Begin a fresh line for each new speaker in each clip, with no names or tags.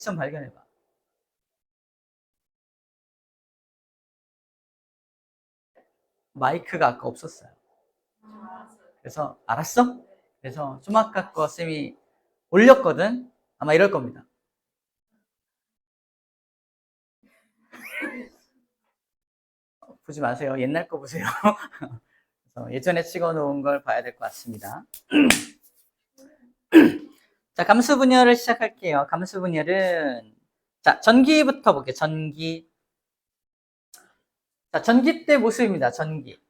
좀 발견해봐. 마이크가 아까 없었어요. 그래서 알았어? 그래서 좀 아까 거 쌤이 올렸거든? 아마 이럴 겁니다. 보지 마세요. 옛날 거 보세요. 그래서 예전에 찍어놓은 걸 봐야 될 것 같습니다. 자, 감수 분열을 시작할게요. 감수 분열은 자, 전기부터 볼게요. 전기. 자, 전기 때 모습입니다. 전기.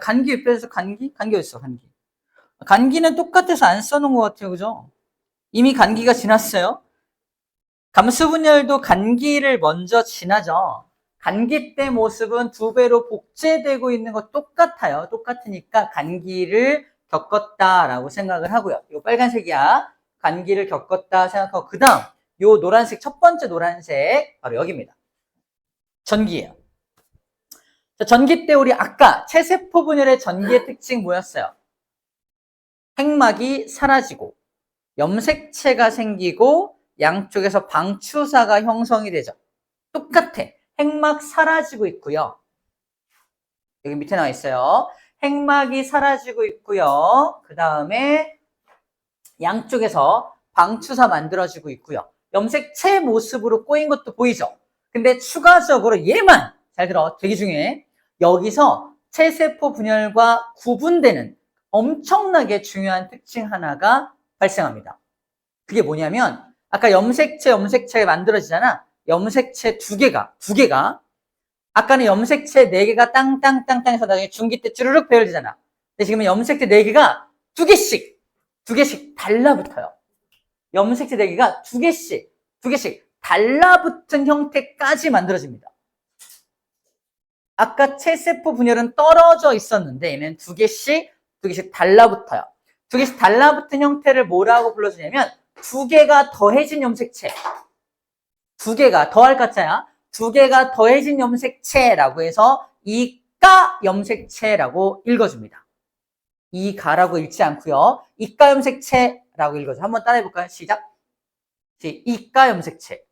간기 옆에서 간기? 간기 어딨어, 간기. 간기는 똑같아서 안 써놓은 것 같아요. 그죠? 이미 간기가 지났어요. 감수 분열도 간기를 먼저 지나죠. 간기 때 모습은 2배로 복제되고 있는 거 똑같아요. 똑같으니까 간기를 겪었다라고 생각을 하고요. 이 빨간색이야. 간기를 겪었다 생각하고 그 다음 요 노란색, 첫 번째 노란색 바로 여기입니다. 전기예요. 자, 전기 때 우리 아까 체세포 분열의 전기의 특징 뭐였어요? 핵막이 사라지고 염색체가 생기고 양쪽에서 방추사가 형성이 되죠. 똑같아. 핵막 사라지고 있고요. 여기 밑에 나와 있어요. 핵막이 사라지고 있고요. 그 다음에 양쪽에서 방추사 만들어지고 있고요. 염색체 모습으로 꼬인 것도 보이죠. 근데 추가적으로 얘만 잘 들어. 되게 중요해. 여기서 체세포 분열과 구분되는 엄청나게 중요한 특징 하나가 발생합니다. 그게 뭐냐면 아까 염색체 만들어지잖아. 염색체 두 개가 아까는 염색체 4개가 땅땅땅땅해서 나중에 중기 때 쭈르륵 배열되잖아. 근데 지금은 염색체 4개가 두 개씩 달라붙어요. 염색체 4개가 두 개씩 달라붙은 형태까지 만들어집니다. 아까 체세포 분열은 떨어져 있었는데 얘는 두 개씩 달라붙어요. 두 개씩 달라붙은 형태를 뭐라고 불러주냐면 두 개가 더해진 염색체. 두 개가 더할 가짜야. 두 개가 더해진 염색체라고 해서 이가 염색체라고 읽어줍니다. 이가라고 읽지 않고요. 이가 염색체라고 읽어줘. 한번 따라해볼까요? 시작. 이가 염색체.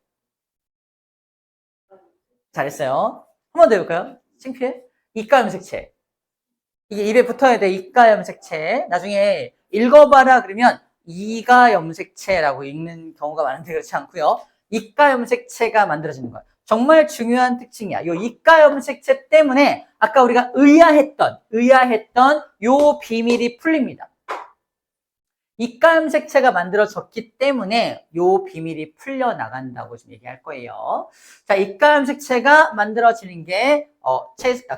잘했어요. 한 번 더 해볼까요? 창피해? 이가 염색체. 이게 입에 붙어야 돼. 이가 염색체. 나중에 읽어봐라 그러면 이가 염색체라고 읽는 경우가 많은데 그렇지 않고요. 이가 염색체가 만들어지는 거예요. 정말 중요한 특징이야. 요 이가 염색체 때문에 아까 우리가 의아했던 요 비밀이 풀립니다. 이가 염색체가 만들어졌기 때문에 요 비밀이 풀려나간다고 좀 얘기할 거예요. 자, 이가 염색체가 만들어지는 게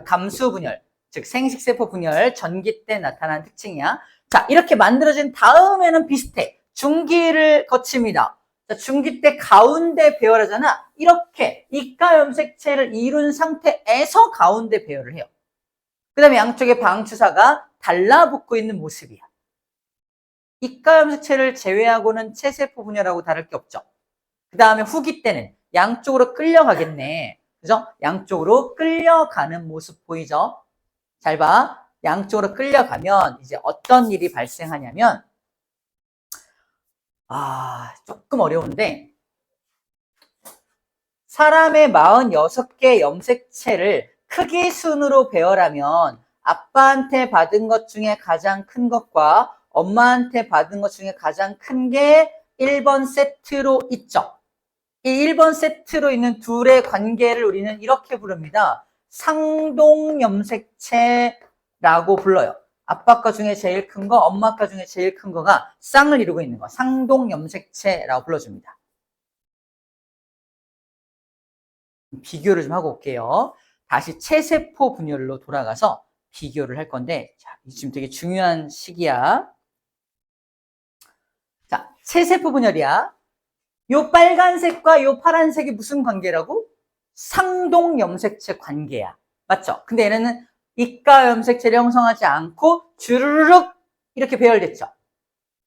감수 분열, 즉 생식세포 분열, 전기 때 나타나는 특징이야. 자, 이렇게 만들어진 다음에는 비슷해. 중기를 거칩니다. 자, 중기 때 가운데 배열하잖아. 이렇게 이가 염색체를 이룬 상태에서 가운데 배열을 해요. 그 다음에 양쪽에 방추사가 달라붙고 있는 모습이야. 이가 염색체를 제외하고는 체세포 분열하고 다를 게 없죠. 그 다음에 후기 때는 양쪽으로 끌려가겠네. 그죠? 양쪽으로 끌려가는 모습 보이죠? 잘 봐. 양쪽으로 끌려가면 이제 어떤 일이 발생하냐면 조금 어려운데 사람의 46개 염색체를 크기 순으로 배열하면 아빠한테 받은 것 중에 가장 큰 것과 엄마한테 받은 것 중에 가장 큰 게 1번 세트로 있죠. 이 1번 세트로 있는 둘의 관계를 우리는 이렇게 부릅니다. 상동 염색체라고 불러요. 아빠 거 중에 제일 큰 거, 엄마 거 중에 제일 큰 거가 쌍을 이루고 있는 거. 상동 염색체라고 불러줍니다. 비교를 좀 하고 올게요. 다시 체세포 분열로 돌아가서 비교를 할 건데, 자, 지금 되게 중요한 시기야. 자, 체세포 분열이야. 요 빨간색과 요 파란색이 무슨 관계라고? 상동 염색체 관계야. 맞죠? 근데 얘네는 이가 염색체를 형성하지 않고 주르륵 이렇게 배열됐죠.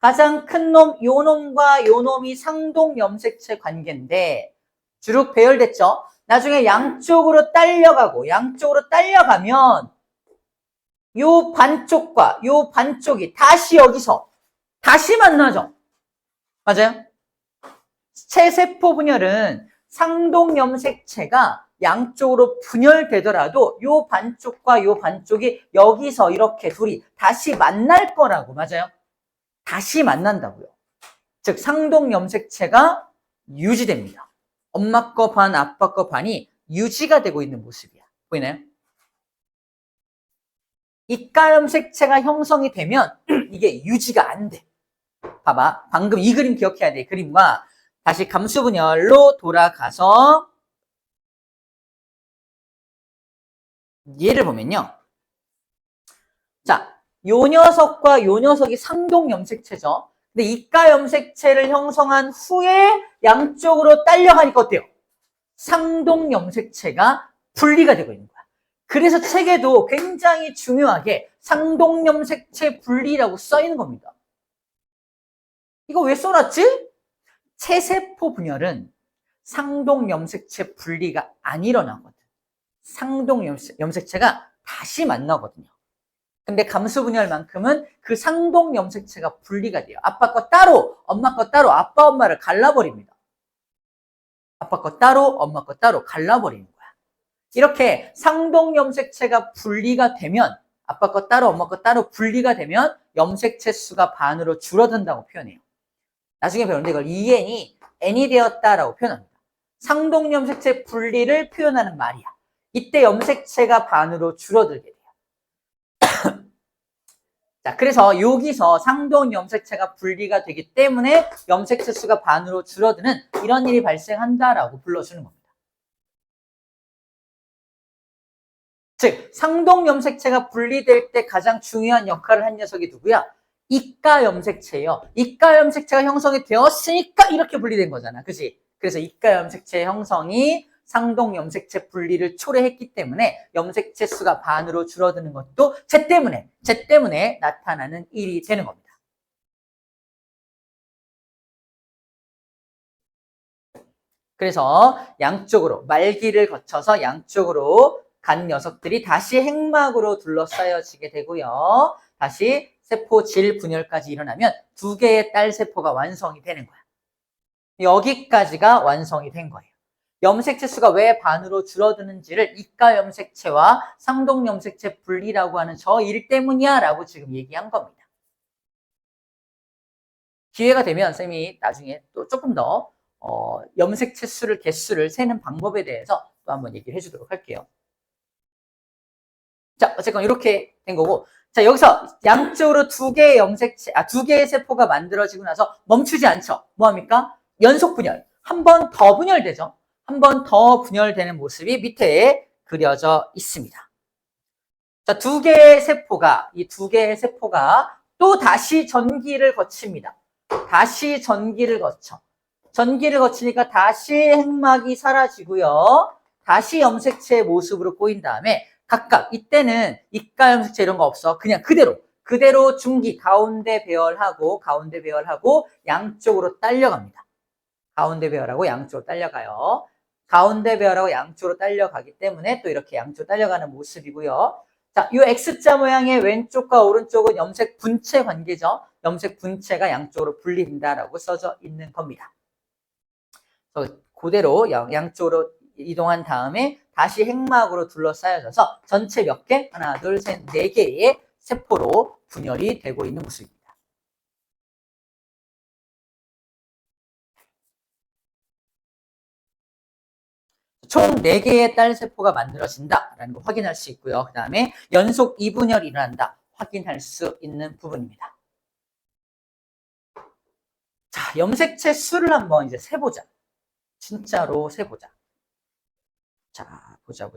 가장 큰 놈, 요 놈과 요 놈이 상동 염색체 관계인데 주르륵 배열됐죠. 나중에 양쪽으로 딸려가면 요 반쪽과 요 반쪽이 다시 여기서 다시 만나죠. 맞아요? 체세포 분열은 상동 염색체가 양쪽으로 분열되더라도 요 반쪽과 요 반쪽이 여기서 이렇게 둘이 다시 만날 거라고. 맞아요? 다시 만난다고요. 즉 상동 염색체가 유지됩니다. 엄마 거 반, 아빠 거 반이 유지가 되고 있는 모습이야. 보이나요? 이가 염색체가 형성이 되면 이게 유지가 안 돼. 봐봐. 방금 이 그림 기억해야 돼. 이 그림과 다시 감수분열로 돌아가서 얘를 보면요. 자, 요 녀석과 요 녀석이 상동 염색체죠. 근데 이가 염색체를 형성한 후에 양쪽으로 딸려가니까 어때요? 상동 염색체가 분리가 되고 있는 거야. 그래서 책에도 굉장히 중요하게 상동 염색체 분리라고 써 있는 겁니다. 이거 왜 써놨지? 체세포 분열은 상동 염색체 분리가 안 일어나거든. 상동 염색체가 다시 만나거든요. 근데 감수 분열만큼은 그 상동 염색체가 분리가 돼요. 아빠 거 따로, 엄마 거 따로, 아빠 엄마를 갈라버립니다. 아빠 거 따로, 엄마 거 따로 갈라버리는 거야. 이렇게 상동 염색체가 분리가 되면, 아빠 거 따로, 엄마 거 따로 분리가 되면 염색체 수가 반으로 줄어든다고 표현해요. 나중에 배우는데 이걸 EN이 N이 되었다라고 표현합니다. 상동 염색체 분리를 표현하는 말이야. 이때 염색체가 반으로 줄어들게 돼요. 자, 그래서 여기서 상동 염색체가 분리가 되기 때문에 염색체 수가 반으로 줄어드는 이런 일이 발생한다라고 불러주는 겁니다. 즉, 상동 염색체가 분리될 때 가장 중요한 역할을 한 녀석이 누구야? 이가 염색체예요. 이가 염색체가 형성이 되었으니까 이렇게 분리된 거잖아. 그치? 그래서 이가 염색체 형성이 상동 염색체 분리를 초래했기 때문에 염색체 수가 반으로 줄어드는 것도 쟤 때문에 나타나는 일이 되는 겁니다. 그래서 양쪽으로 말기를 거쳐서 양쪽으로 간 녀석들이 다시 핵막으로 둘러싸여지게 되고요. 다시 세포 질 분열까지 일어나면 2개의 딸 세포가 완성이 되는 거야. 여기까지가 완성이 된 거예요. 염색체 수가 왜 반으로 줄어드는지를 이가 염색체와 상동 염색체 분리라고 하는 저 일 때문이야 라고 지금 얘기한 겁니다. 기회가 되면 쌤이 나중에 또 조금 더 염색체 수를 개수를 세는 방법에 대해서 또 한번 얘기를 해주도록 할게요. 자, 어쨌건 이렇게 된 거고, 자, 여기서 양쪽으로 2개의 염색체, 2개의 세포가 만들어지고 나서 멈추지 않죠. 뭐합니까? 연속 분열. 한 번 더 분열되죠. 한 번 더 분열되는 모습이 밑에 그려져 있습니다. 자, 이 2개의 세포가 또 다시 전기를 거칩니다. 다시 전기를 거쳐. 전기를 거치니까 다시 핵막이 사라지고요. 다시 염색체의 모습으로 꼬인 다음에 각각 이때는 이가 염색체 이런 거 없어. 그냥 그대로 중기 가운데 배열하고 양쪽으로 딸려갑니다. 가운데 배열하고 양쪽으로 딸려가요. 가운데 배열하고 양쪽으로 딸려가기 때문에 또 이렇게 양쪽으로 딸려가는 모습이고요. 자, 이 X자 모양의 왼쪽과 오른쪽은 염색 분체 관계죠. 염색 분체가 양쪽으로 분리된다라고 써져 있는 겁니다. 그대로 양쪽으로 이동한 다음에 다시 핵막으로 둘러싸여져서 전체 몇 개? 하나, 둘, 셋, 4개의 세포로 분열이 되고 있는 모습입니다. 총 4개의 딸 세포가 만들어진다라는 거 확인할 수 있고요. 그 다음에 연속 2분열이 일어난다. 확인할 수 있는 부분입니다. 자, 염색체 수를 한번 이제 세보자. 진짜로 세보자. 자, 보자.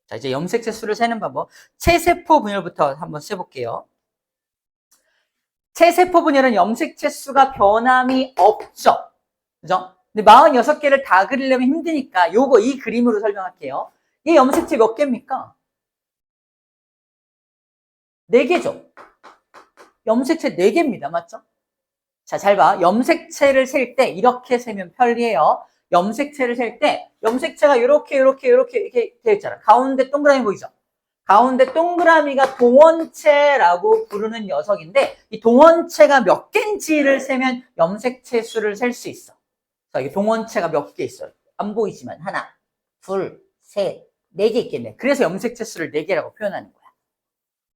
자, 이제 염색체 수를 세는 방법. 체세포 분열부터 한번 세볼게요. 체세포 분열은 염색체 수가 변함이 없죠. 그죠? 근데 46개를 다 그리려면 힘드니까 이 그림으로 설명할게요. 이 염색체 몇 개입니까? 4개죠. 염색체 4개입니다. 맞죠? 자, 잘 봐. 염색체를 셀 때 이렇게 세면 편리해요. 염색체를 셀 때 염색체가 이렇게 되어 있잖아. 가운데 동그라미 보이죠? 가운데 동그라미가 동원체라고 부르는 녀석인데 이 동원체가 몇 개인지를 세면 염색체 수를 셀 수 있어. 자, 이게 동원체가 몇 개 있어요. 안 보이지만 하나, 둘, 셋, 네 개 있겠네. 그래서 염색체 수를 네 개라고 표현하는 거야.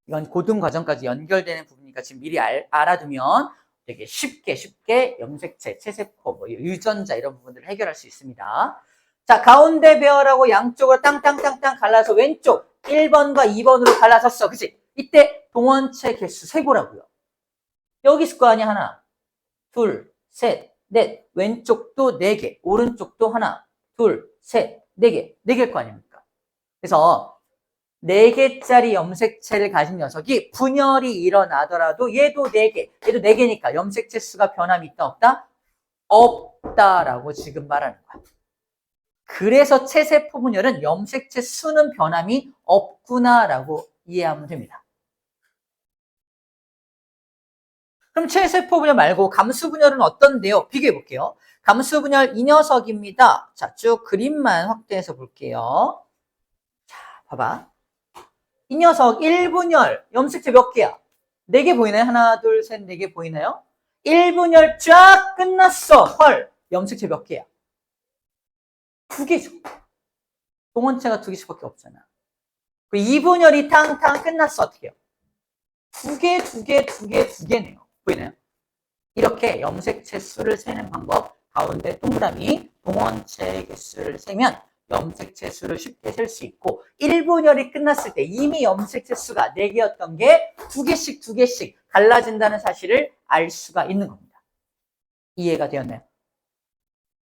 이건 고등 과정까지 연결되는 부분이니까 지금 미리 알아두면 되게 쉽게 염색체, 체세포, 뭐 유전자 이런 부분들을 해결할 수 있습니다. 자, 가운데 배열하고 양쪽으로 땅땅땅땅 갈라서 왼쪽 1번과 2번으로 갈라섰어. 그치? 이때 동원체 개수 세보라고요. 여기 있을 거 아니야. 하나, 둘, 셋, 넷. 왼쪽도 4개, 오른쪽도 하나, 둘, 셋, 4개. 4개일 거 아닙니까? 그래서 4개짜리 염색체를 가진 녀석이 분열이 일어나더라도 얘도 4개, 얘도 4개니까 염색체 수가 변함이 있다 없다? 없다라고 지금 말하는 거야. 그래서 체세포 분열은 염색체 수는 변함이 없구나라고 이해하면 됩니다. 그럼 체세포 분열 말고 감수 분열은 어떤데요? 비교해 볼게요. 감수 분열 이 녀석입니다. 자, 쭉 그림만 확대해서 볼게요. 자, 봐봐. 이 녀석 1분열 염색체 몇 개야? 4개 보이나요? 하나, 둘, 셋, 4개 보이나요? 1분열 쫙 끝났어. 헐, 염색체 몇 개야? 2개죠. 동원체가 2개씩밖에 없잖아. 2분열이 탕탕 끝났어. 어떻게 해요? 2개네요. 보이나요? 이렇게 염색체 수를 세는 방법, 가운데 동그라미 동원체 개수를 세면 염색체 수를 쉽게 셀 수 있고 1분열이 끝났을 때 이미 염색체 수가 4개였던 게 2개씩 갈라진다는 사실을 알 수가 있는 겁니다. 이해가 되었나요?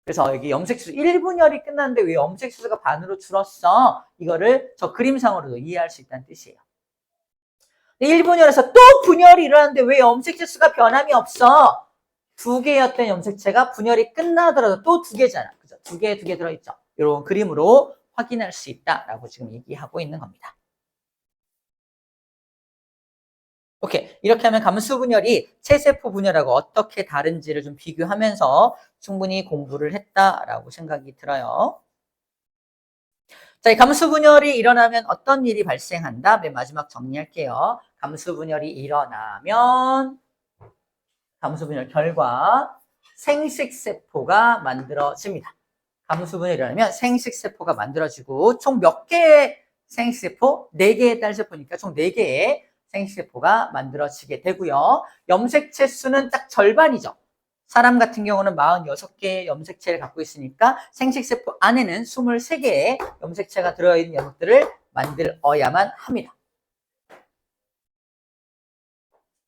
그래서 여기 염색체 수 1분열이 끝났는데 왜 염색체 수가 반으로 줄었어? 이거를 저 그림상으로도 이해할 수 있다는 뜻이에요. 1분열에서 또 분열이 일어났는데 왜 염색체 수가 변함이 없어? 2개였던 염색체가 분열이 끝나더라도 또 2개잖아. 그죠? 2개 들어있죠. 이런 그림으로 확인할 수 있다라고 지금 얘기하고 있는 겁니다. 오케이. 이렇게 하면 감수 분열이 체세포 분열하고 어떻게 다른지를 좀 비교하면서 충분히 공부를 했다라고 생각이 들어요. 자, 이 감수 분열이 일어나면 어떤 일이 발생한다? 맨 마지막 정리할게요. 감수 분열이 일어나면 감수 분열 결과 생식세포가 만들어집니다. 감수 분열이 일어나면 생식세포가 만들어지고 총 몇 개의 생식세포? 4개의 딸세포니까 총 4개의 생식세포가 만들어지게 되고요. 염색체 수는 딱 절반이죠. 사람 같은 경우는 46개의 염색체를 갖고 있으니까 생식세포 안에는 23개의 염색체가 들어있는 녀석들을 만들어야만 합니다.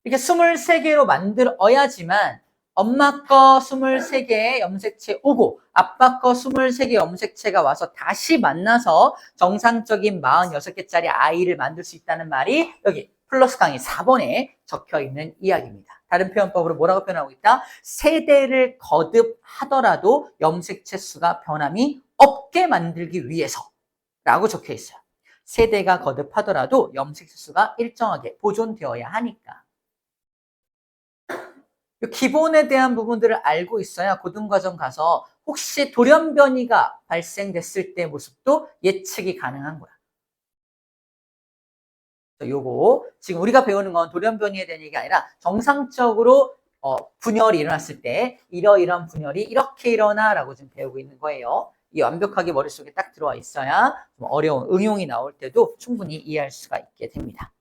이렇게 23개로 만들어야지만 엄마 거 23개의 염색체 오고 아빠 거 23개 염색체가 와서 다시 만나서 정상적인 46개짜리 아이를 만들 수 있다는 말이 여기 플러스 강의 4번에 적혀 있는 이야기입니다. 다른 표현법으로 뭐라고 표현하고 있다? 세대를 거듭하더라도 염색체 수가 변함이 없게 만들기 위해서 라고 적혀 있어요. 세대가 거듭하더라도 염색체 수가 일정하게 보존되어야 하니까. 기본에 대한 부분들을 알고 있어야 고등과정 가서 혹시 돌연변이가 발생됐을 때 모습도 예측이 가능한 거야. 요거 지금 우리가 배우는 건 돌연변이에 대한 얘기가 아니라 정상적으로 분열이 일어났을 때 이러이러한 분열이 이렇게 일어나라고 지금 배우고 있는 거예요. 이 완벽하게 머릿속에 딱 들어와 있어야 좀 어려운 응용이 나올 때도 충분히 이해할 수가 있게 됩니다.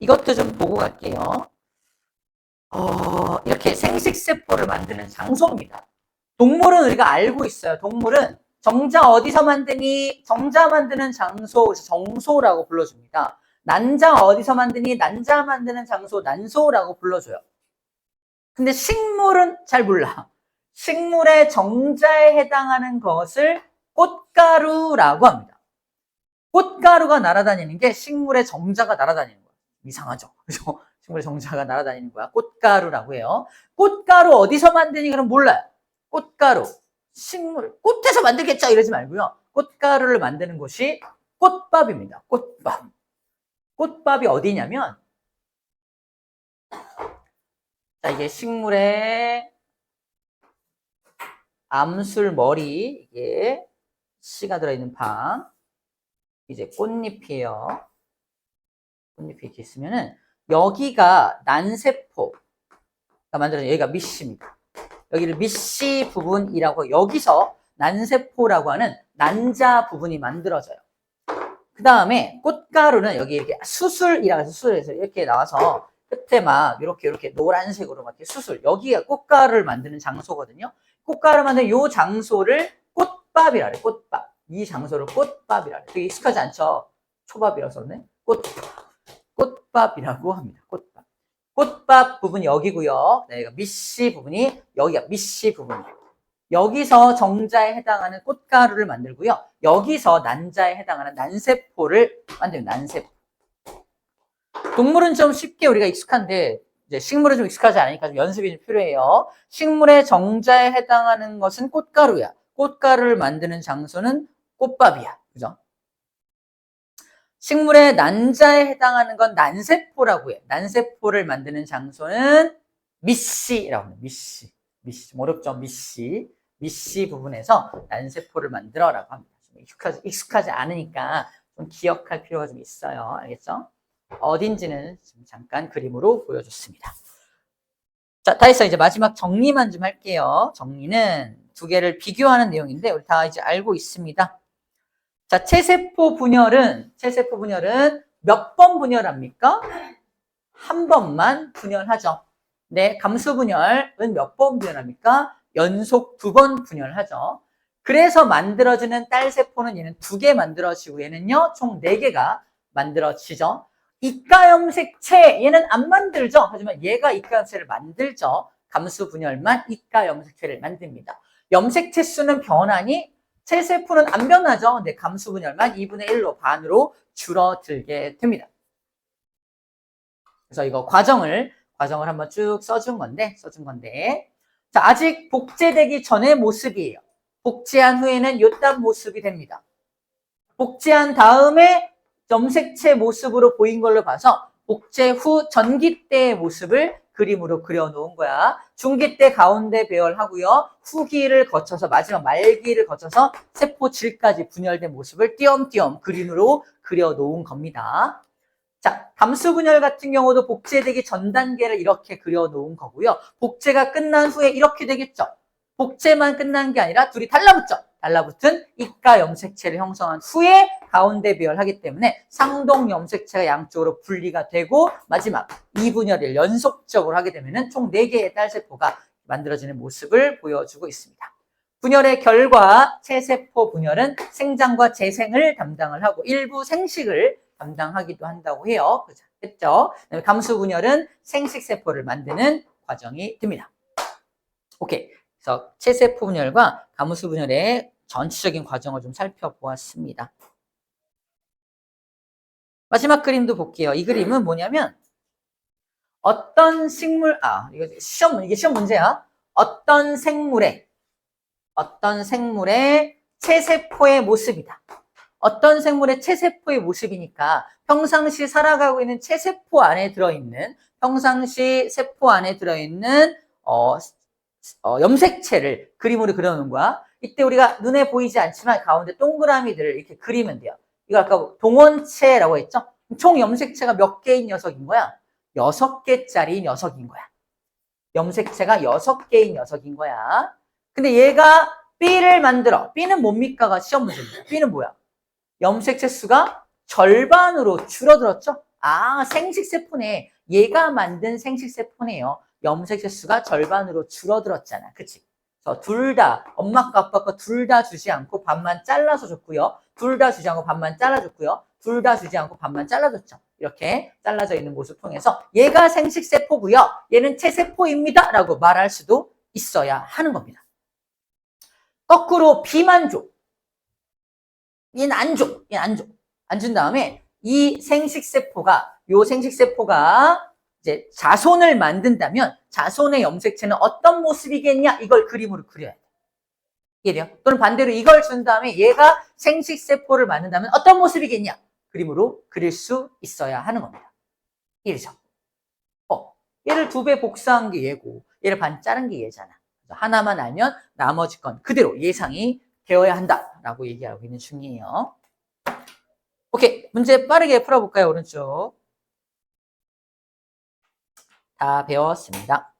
이것도 좀 보고 갈게요. 이렇게 생식세포를 만드는 장소입니다. 동물은 우리가 알고 있어요. 동물은 정자 어디서 만드니? 정자 만드는 장소, 정소라고 불러줍니다. 난자 어디서 만드니? 난자 만드는 장소, 난소라고 불러줘요. 근데 식물은 잘 몰라. 식물의 정자에 해당하는 것을 꽃가루라고 합니다. 꽃가루가 날아다니는 게 식물의 정자가 날아다니는 거예요. 이상하죠? 그죠? 식물의 정자가 날아다니는 거야. 꽃가루라고 해요. 꽃가루 어디서 만드니? 그럼 몰라요. 꽃가루, 식물, 꽃에서 만들겠죠? 이러지 말고요. 꽃가루를 만드는 곳이 꽃밥입니다. 꽃밥. 꽃밥이 어디냐면, 자, 이게 식물의 암술 머리, 이게 씨가 들어있는 방. 이제 꽃잎이에요. 꽃잎이 이렇게 있으면은 여기가 난세포가 만들어진 여기가 밑씨입니다. 여기를 밑씨 부분이라고 여기서 난세포라고 하는 난자 부분이 만들어져요. 그 다음에 꽃가루는 여기 이렇게 수술이라고 해서 수술에서 이렇게 나와서 끝에 막 이렇게 노란색으로 막 이렇게 수술. 여기가 꽃가루를 만드는 장소거든요. 꽃가루 만드는 요 장소를 꽃밥이라 그래. 꽃밥. 이 장소를 꽃밥이라 그래. 되게 익숙하지 않죠? 초밥이라고 썼네. 꽃밥이라고 합니다. 꽃밥. 꽃밥 부분이 여기고요. 네, 밑씨 부분이 여기가 밑씨 부분이에요. 여기서 정자에 해당하는 꽃가루를 만들고요. 여기서 난자에 해당하는 난세포를 만듭니다. 난세포. 동물은 좀 쉽게 우리가 익숙한데 이제 식물은 좀 익숙하지 않으니까 좀 연습이 좀 필요해요. 식물의 정자에 해당하는 것은 꽃가루야. 꽃가루를 만드는 장소는 꽃밥이야. 그죠? 식물의 난자에 해당하는 건 난세포라고 해. 난세포를 만드는 장소는 밑씨라고 합니다. 밑씨. 좀 어렵죠? 밑씨 부분에서 난세포를 만들어라고 합니다. 익숙하지 않으니까 좀 기억할 필요가 좀 있어요. 알겠죠? 어딘지는 지금 잠깐 그림으로 보여줬습니다. 자, 다 했어요. 이제 마지막 정리만 좀 할게요. 정리는 두 개를 비교하는 내용인데 우리 다 이제 알고 있습니다. 자, 체세포 분열은 몇 번 분열합니까? 한 번만 분열하죠. 네, 감수 분열은 몇 번 분열합니까? 연속 2번 분열하죠. 그래서 만들어지는 딸세포는 얘는 2개 만들어지고 얘는요, 총 4개가 만들어지죠. 이가염색체, 얘는 안 만들죠. 하지만 얘가 이가염색체를 만들죠. 감수 분열만 이가염색체를 만듭니다. 염색체 수는 변하니 체세포는 안 변하죠. 근데 감수 분열만 2분의 1로 반으로 줄어들게 됩니다. 그래서 이거 과정을 한번 쭉 써준 건데. 자, 아직 복제되기 전의 모습이에요. 복제한 후에는 요딴 모습이 됩니다. 복제한 다음에 염색체 모습으로 보인 걸로 봐서 복제 후 전기 때의 모습을 그림으로 그려놓은 거야. 중기 때 가운데 배열하고요. 후기를 거쳐서 마지막 말기를 거쳐서 세포질까지 분열된 모습을 띄엄띄엄 그림으로 그려놓은 겁니다. 자, 감수 분열 같은 경우도 복제되기 전 단계를 이렇게 그려놓은 거고요. 복제가 끝난 후에 이렇게 되겠죠. 복제만 끝난 게 아니라 둘이 달라붙죠. 달라붙은 이가 염색체를 형성한 후에 가운데 배열하기 때문에 상동 염색체가 양쪽으로 분리가 되고 마지막 2분열을 연속적으로 하게 되면 총 4개의 딸세포가 만들어지는 모습을 보여주고 있습니다. 분열의 결과 체세포 분열은 생장과 재생을 담당을 하고 일부 생식을 담당하기도 한다고 해요. 했죠? 감수 분열은 생식세포를 만드는 과정이 됩니다. 오케이. 그래서 체세포 분열과 감수 분열의 전체적인 과정을 좀 살펴보았습니다. 마지막 그림도 볼게요. 이 그림은 뭐냐면 어떤 식물, 이게 시험 문제야. 어떤 생물의 체세포의 모습이다. 어떤 생물의 체세포의 모습이니까 평상시 살아가고 있는 체세포 안에 들어있는 염색체를 그림으로 그려놓은 거야. 이때 우리가 눈에 보이지 않지만 가운데 동그라미들을 이렇게 그리면 돼요. 이거 아까 동원체라고 했죠? 총 염색체가 몇 개인 녀석인 거야? 6개짜리 녀석인 거야. 염색체가 6개인 녀석인 거야. 근데 얘가 B를 만들어. B는 뭡니까가 시험 문제입니다. B는 뭐야? 염색체 수가 절반으로 줄어들었죠? 생식세포네. 얘가 만든 생식세포네요. 염색체 수가 절반으로 줄어들었잖아. 그치? 그래서 둘 다, 엄마과 아빠과 둘 다 주지 않고 반만 잘라서 줬고요. 둘 다 주지 않고 반만 잘라줬고요. 둘 다 주지 않고 반만 잘라줬죠. 이렇게 잘라져 있는 모습을 통해서 얘가 생식세포고요. 얘는 체세포입니다. 라고 말할 수도 있어야 하는 겁니다. 거꾸로 B만 줘. 얘는 안 줘. 안 준 다음에 이 생식세포가 이제 자손을 만든다면 자손의 염색체는 어떤 모습이겠냐? 이걸 그림으로 그려야 돼. 이해돼요? 또는 반대로 이걸 준 다음에 얘가 생식세포를 만든다면 어떤 모습이겠냐? 그림으로 그릴 수 있어야 하는 겁니다. 이해되죠? 얘를 2배 복사한 게 얘고 얘를 반 자른 게 얘잖아. 하나만 알면 나머지 건 그대로 예상이 되어야 한다. 라고 얘기하고 있는 중이에요. 오케이. 문제 빠르게 풀어볼까요? 오른쪽. 다 배웠습니다.